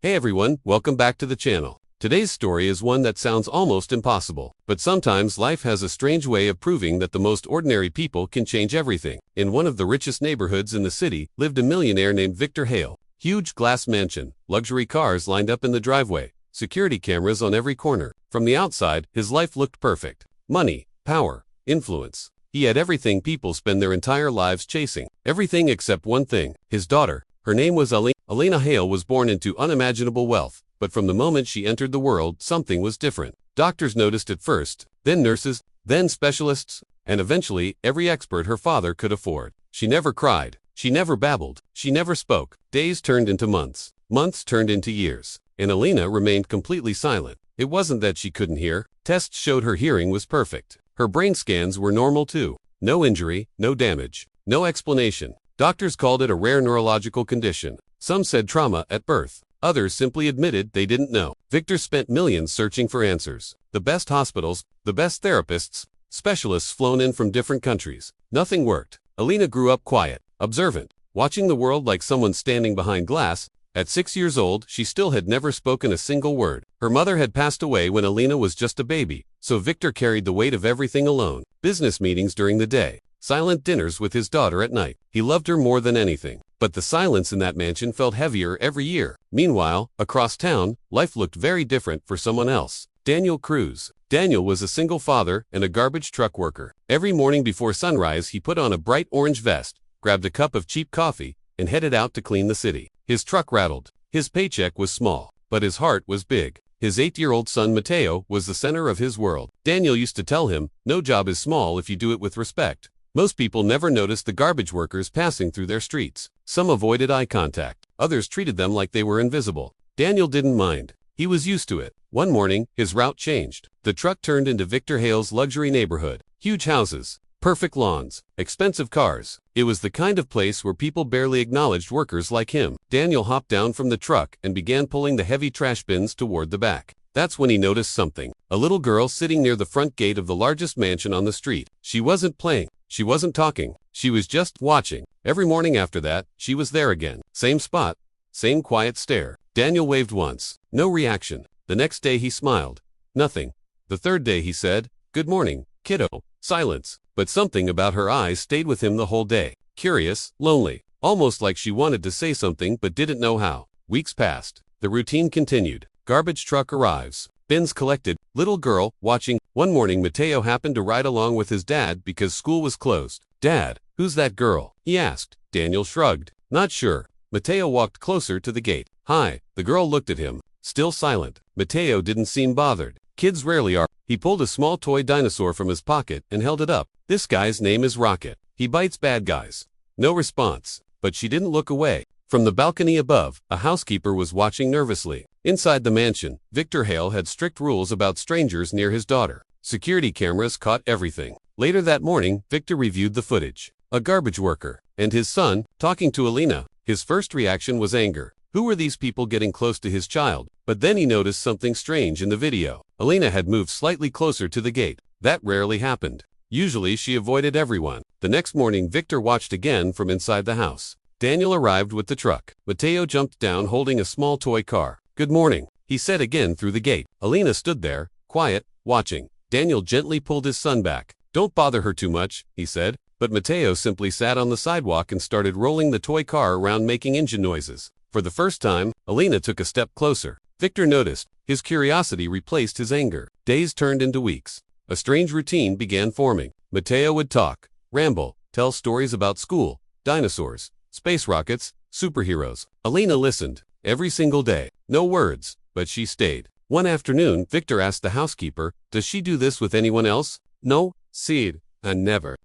Hey everyone, welcome back to the channel. Today's story is one that sounds almost impossible, but sometimes life has a strange way of proving that the most ordinary people can change everything. In one of the richest neighborhoods in the city lived a millionaire named Victor Hale. Huge glass mansion, luxury cars lined up in the driveway, security cameras on every corner. From the outside, his life looked perfect. Money, power, influence. He had everything people spend their entire lives chasing. Everything except one thing: his daughter. Her name was Elena Hale was born into unimaginable wealth, but from the moment she entered the world, something was different. Doctors noticed it first, then nurses, then specialists, and eventually every expert her father could afford. She never cried. She never babbled. She never spoke. Days turned into months. Months turned into years. And Elena remained completely silent. It wasn't that she couldn't hear. Tests showed her hearing was perfect. Her brain scans were normal too. No injury, no damage, no explanation. Doctors called it a rare neurological condition. Some said trauma at birth. Others simply admitted they didn't know. Victor spent millions searching for answers. The best hospitals, the best therapists, specialists flown in from different countries. Nothing worked. Elena grew up quiet, observant, watching the world like someone standing behind glass. At 6 years old, she still had never spoken a single word. Her mother had passed away when Elena was just a baby, so Victor carried the weight of everything alone. Business meetings during the day, silent dinners with his daughter at night. He loved her more than anything, but the silence in that mansion felt heavier every year. Meanwhile, across town, life looked very different for someone else. Daniel Cruz. Daniel was a single father and a garbage truck worker. Every morning before sunrise, he put on a bright orange vest, grabbed a cup of cheap coffee, and headed out to clean the city. His truck rattled. His paycheck was small, but his heart was big. His 8-year-old son Mateo was the center of his world. Daniel used to tell him, "No job is small if you do it with respect." Most people never noticed the garbage workers passing through their streets. Some avoided eye contact. Others treated them like they were invisible. Daniel didn't mind. He was used to it. One morning, his route changed. The truck turned into Victor Hale's luxury neighborhood. Huge houses, perfect lawns, expensive cars. It was the kind of place where people barely acknowledged workers like him. Daniel hopped down from the truck and began pulling the heavy trash bins toward the back. That's when he noticed something. A little girl sitting near the front gate of the largest mansion on the street. She wasn't playing. She wasn't talking. She was just watching. Every morning after that, she was there again. Same spot, same quiet stare. Daniel waved once. No reaction. The next day he smiled. Nothing. The third day he said, "Good morning, kiddo." Silence. But something about her eyes stayed with him the whole day. Curious, lonely, almost like she wanted to say something but didn't know how. Weeks passed. The routine continued. Garbage truck arrives. Bins collected. Little girl, watching. One morning Mateo happened to ride along with his dad because school was closed. "Dad, who's that girl?" he asked. Daniel shrugged. "Not sure." Mateo walked closer to the gate. "Hi." The girl looked at him, still silent. Mateo didn't seem bothered. Kids rarely are. He pulled a small toy dinosaur from his pocket and held it up. "This guy's name is Rocket. He bites bad guys." No response, but she didn't look away. From the balcony above, a housekeeper was watching nervously. Inside the mansion, Victor Hale had strict rules about strangers near his daughter. Security cameras caught everything. Later that morning, Victor reviewed the footage. A garbage worker and his son talking to Elena. His first reaction was anger. Who were these people getting close to his child? But then he noticed something strange in the video. Elena had moved slightly closer to the gate. That rarely happened. Usually she avoided everyone. The next morning Victor watched again from inside the house. Daniel arrived with the truck. Mateo jumped down holding a small toy car. "Good morning," he said again through the gate. Elena stood there, quiet, watching. Daniel gently pulled his son back. "Don't bother her too much," he said. But Mateo simply sat on the sidewalk and started rolling the toy car around, making engine noises. For the first time, Elena took a step closer. Victor noticed. His curiosity replaced his anger. Days turned into weeks. A strange routine began forming. Mateo would talk, ramble, tell stories about school, dinosaurs, space rockets, superheroes. Elena listened. Every single day. No words, but she stayed. One afternoon, Victor asked the housekeeper, "Does she do this with anyone else?" "No, Sid, and never."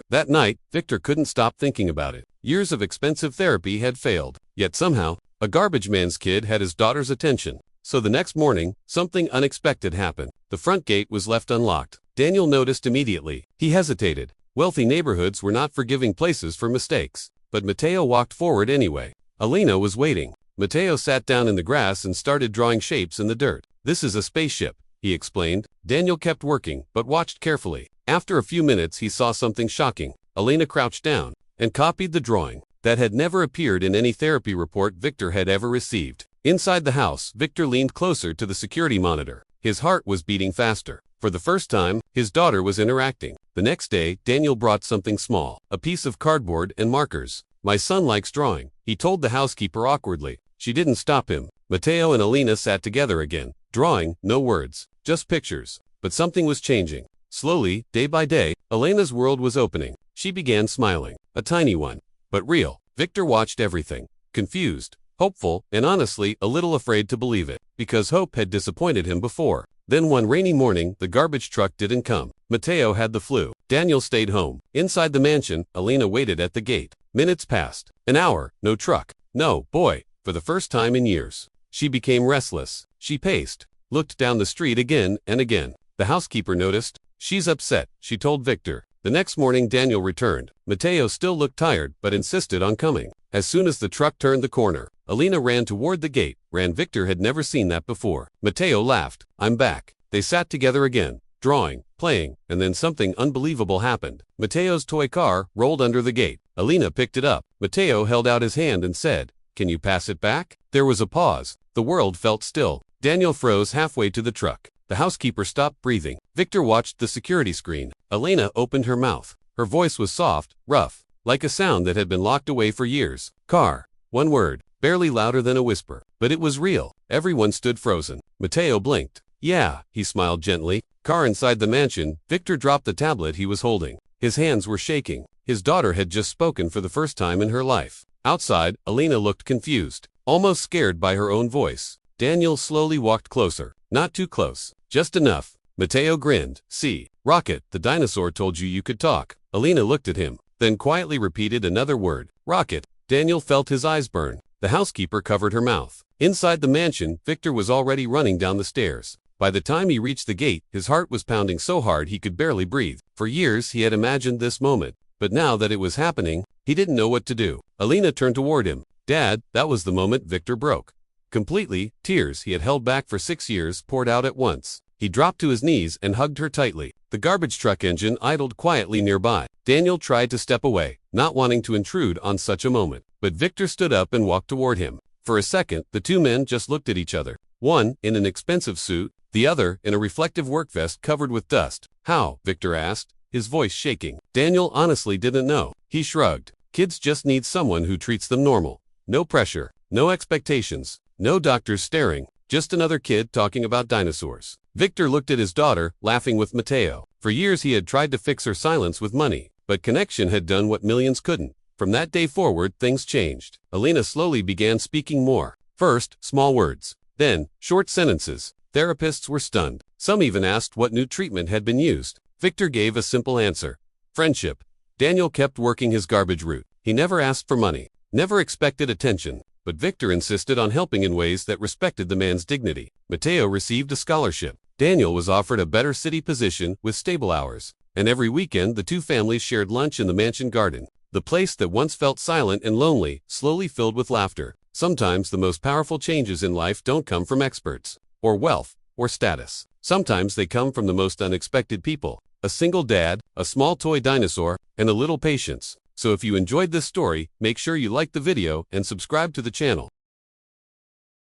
That night, Victor couldn't stop thinking about it. Years of expensive therapy had failed. Yet somehow, a garbage man's kid had his daughter's attention. So the next morning, something unexpected happened. The front gate was left unlocked. Daniel noticed immediately. He hesitated. Wealthy neighborhoods were not forgiving places for mistakes. But Mateo walked forward anyway. Elena was waiting. Mateo sat down in the grass and started drawing shapes in the dirt. "This is a spaceship," he explained. Daniel kept working, but watched carefully. After a few minutes he saw something shocking. Elena crouched down and copied the drawing. That had never appeared in any therapy report Victor had ever received. Inside the house, Victor leaned closer to the security monitor. His heart was beating faster. For the first time, his daughter was interacting. The next day, Daniel brought something small, a piece of cardboard and markers. "My son likes drawing," he told the housekeeper awkwardly. She didn't stop him. Mateo and Alina sat together again. Drawing, no words, just pictures. But something was changing. Slowly, day by day, Elena's world was opening. She began smiling. A tiny one, but real. Victor watched everything, confused, hopeful, and honestly a little afraid to believe it, because hope had disappointed him before. Then one rainy morning, the garbage truck didn't come. Mateo had the flu. Daniel stayed home. Inside the mansion, Alina waited at the gate. Minutes passed. An hour, no truck. No, boy. For the first time in years, she became restless. She paced, looked down the street again and again. The housekeeper noticed. "She's upset," she told Victor. The next morning Daniel returned. Mateo still looked tired, but insisted on coming. As soon as the truck turned the corner, Alina ran toward the gate. Victor had never seen that before. Mateo laughed. "I'm back." They sat together again, drawing, playing, and then something unbelievable happened. Mateo's toy car rolled under the gate. Alina picked it up. Mateo held out his hand and said, "Can you pass it back?" There was a pause. The world felt still. Daniel froze halfway to the truck. The housekeeper stopped breathing. Victor watched the security screen. Alina opened her mouth. Her voice was soft, rough, like a sound that had been locked away for years. "Car." One word, barely louder than a whisper. But it was real. Everyone stood frozen. Mateo blinked. "Yeah," he smiled gently. Car inside the mansion. Victor dropped the tablet he was holding. His hands were shaking. His daughter had just spoken for the first time in her life. Outside, Alina looked confused, almost scared by her own voice. Daniel slowly walked closer. Not too close. Just enough. Mateo grinned. "See, Rocket, the dinosaur told you could talk." Alina looked at him, then quietly repeated another word. "Rocket." Daniel felt his eyes burn. The housekeeper covered her mouth. Inside the mansion, Victor was already running down the stairs. By the time he reached the gate, his heart was pounding so hard he could barely breathe. For years he had imagined this moment, but now that it was happening, he didn't know what to do. Alina turned toward him. "Dad," that was the moment Victor broke. Completely, tears he had held back for 6 years poured out at once. He dropped to his knees and hugged her tightly. The garbage truck engine idled quietly nearby. Daniel tried to step away, not wanting to intrude on such a moment. But Victor stood up and walked toward him. For a second, the two men just looked at each other. One in an expensive suit, the other in a reflective work vest covered with dust. "How?" Victor asked, his voice shaking. Daniel honestly didn't know. He shrugged. Kids just need someone who treats them normal. No pressure, no expectations, no doctors staring, just another kid talking about dinosaurs. Victor looked at his daughter, laughing with Mateo. For years he had tried to fix her silence with money, but connection had done what millions couldn't. From that day forward, things changed. Alina slowly began speaking more. First, small words. Then, short sentences. Therapists were stunned. Some even asked what new treatment had been used. Victor gave a simple answer. Friendship. Daniel kept working his garbage route. He never asked for money, never expected attention. But Victor insisted on helping in ways that respected the man's dignity. Mateo received a scholarship. Daniel was offered a better city position with stable hours. And every weekend, the two families shared lunch in the mansion garden. The place that once felt silent and lonely, slowly filled with laughter. Sometimes the most powerful changes in life don't come from experts, or wealth, or status. Sometimes they come from the most unexpected people. A single dad, a small toy dinosaur, and a little patience. So if you enjoyed this story, make sure you like the video and subscribe to the channel.